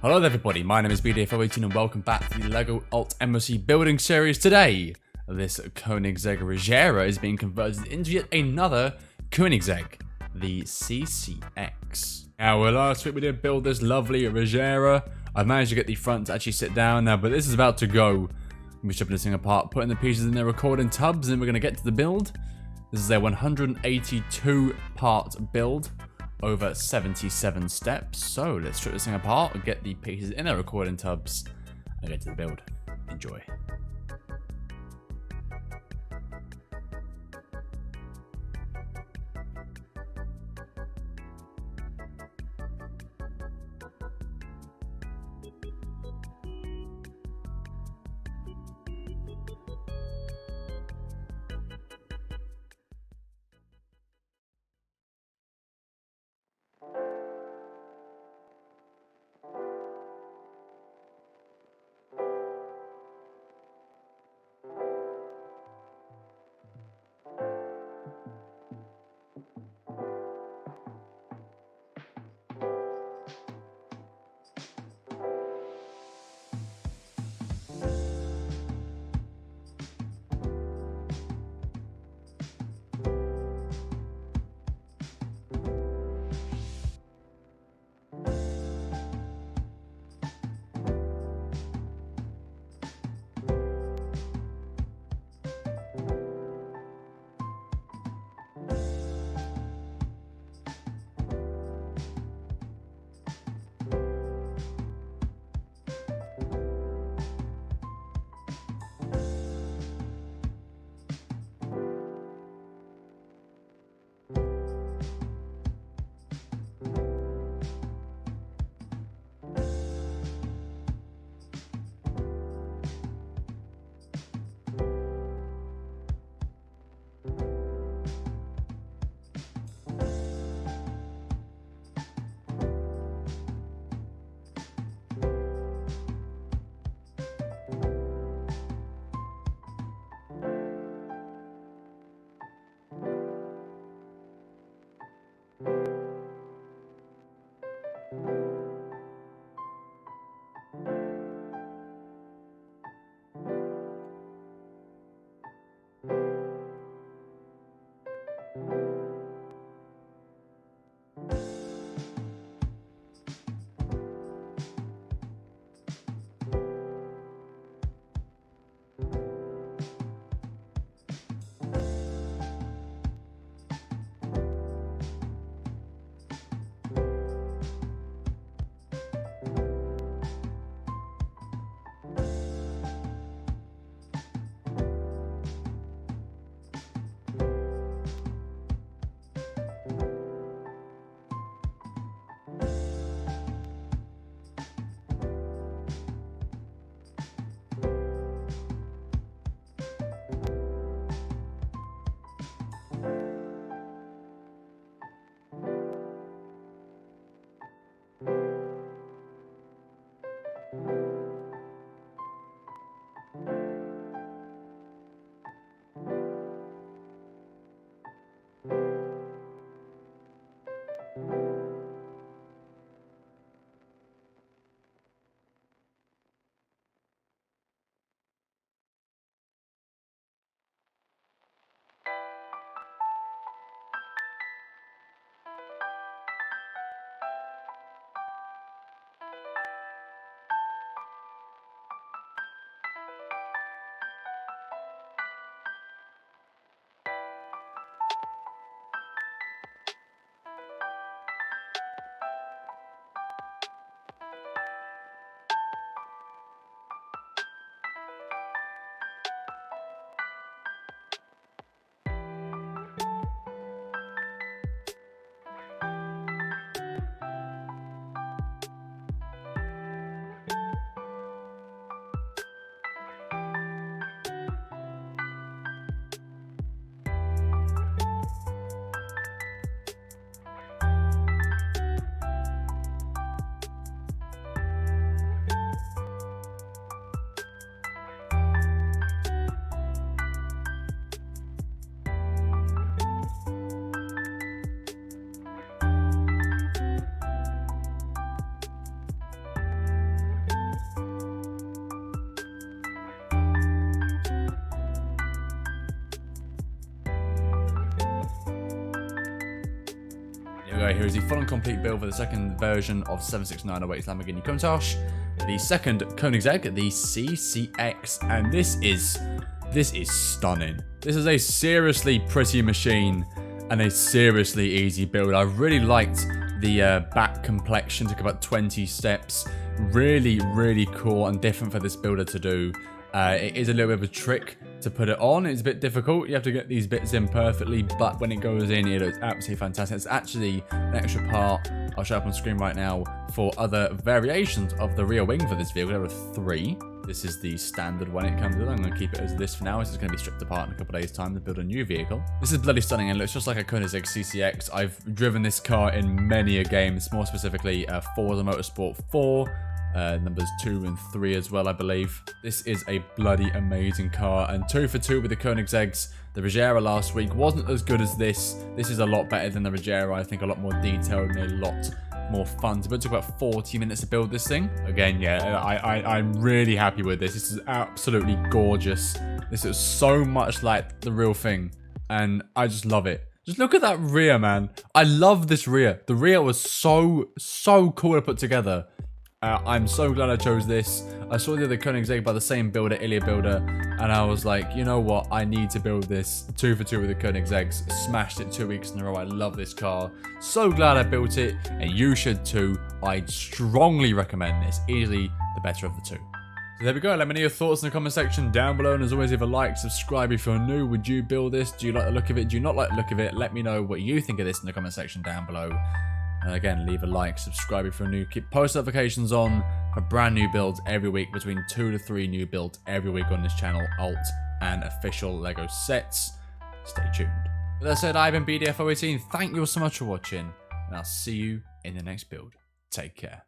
Hello there everybody, my name is BDF018 and welcome back to the LEGO Alt MOC building series. Today, this Koenigsegg Regera is being converted into yet another Koenigsegg, the CCX. Now, last week we did build this lovely Regera. I've managed to get the front to actually sit down now, but this is about to go. We're stripping this thing apart, putting the pieces in their recording tubs, and then we're going to get to the build. This is a 182 part build over 77 steps. So let's strip this thing apart, get the pieces in their recording tubs, and get to the build. Enjoy. go, here is the full and complete build for the second version of 76908's Lamborghini Countach, the second Koenigsegg, the CCX, and this is stunning. This is a seriously pretty machine and a seriously easy build. I really liked the back complexion. Took about 20 steps. Really, really cool and different for this builder to do. It is a little bit of a trick to put it on. It's a bit difficult. You have to get these bits in perfectly, but when it goes in, it looks absolutely fantastic. It's actually an extra part I'll show up on screen right now for other variations of the rear wing for this vehicle. There are 3. This is the standard one it comes with. I'm going to keep it as this for now. This is going to be stripped apart in a couple of days' time to build a new vehicle. This is bloody stunning and looks just like a Koenigsegg CCX. I've driven this car in many a games, more specifically Forza Motorsport 4. Numbers 2 and 3 as well, I believe. This is a bloody amazing car, and 2 for 2 with the Koenigsegg's. The Regera last week wasn't as good as this. This is a lot better than the Regera. I think a lot more detailed and a lot more fun to build. It took about 40 minutes to build this thing. Again, yeah, I'm really happy with this. This is absolutely gorgeous. This is so much like the real thing, and I just love it. Just look at that rear, man. I love this rear. The rear was so cool to put together. I'm so glad I chose this. I saw the other Koenigsegg by the same builder, Ilya Builder, and I was like, you know what? I need to build this 2 for 2 with the Koenigsegg's. Smashed it 2 weeks in a row. I love this car. So glad I built it, and you should too. I'd strongly recommend this. Easily the better of the 2. So there we go. Let me know your thoughts in the comment section down below. And as always, leave a like, subscribe if you're new. Would you build this? Do you like the look of it? Do you not like the look of it? Let me know what you think of this in the comment section down below. And again, leave a like, subscribe if you're new. Keep post notifications on for brand new builds every week. Between 2 to 3 new builds every week on this channel. Alt and official Lego sets. Stay tuned. With that said, I've been BDF018. Thank you all so much for watching. And I'll see you in the next build. Take care.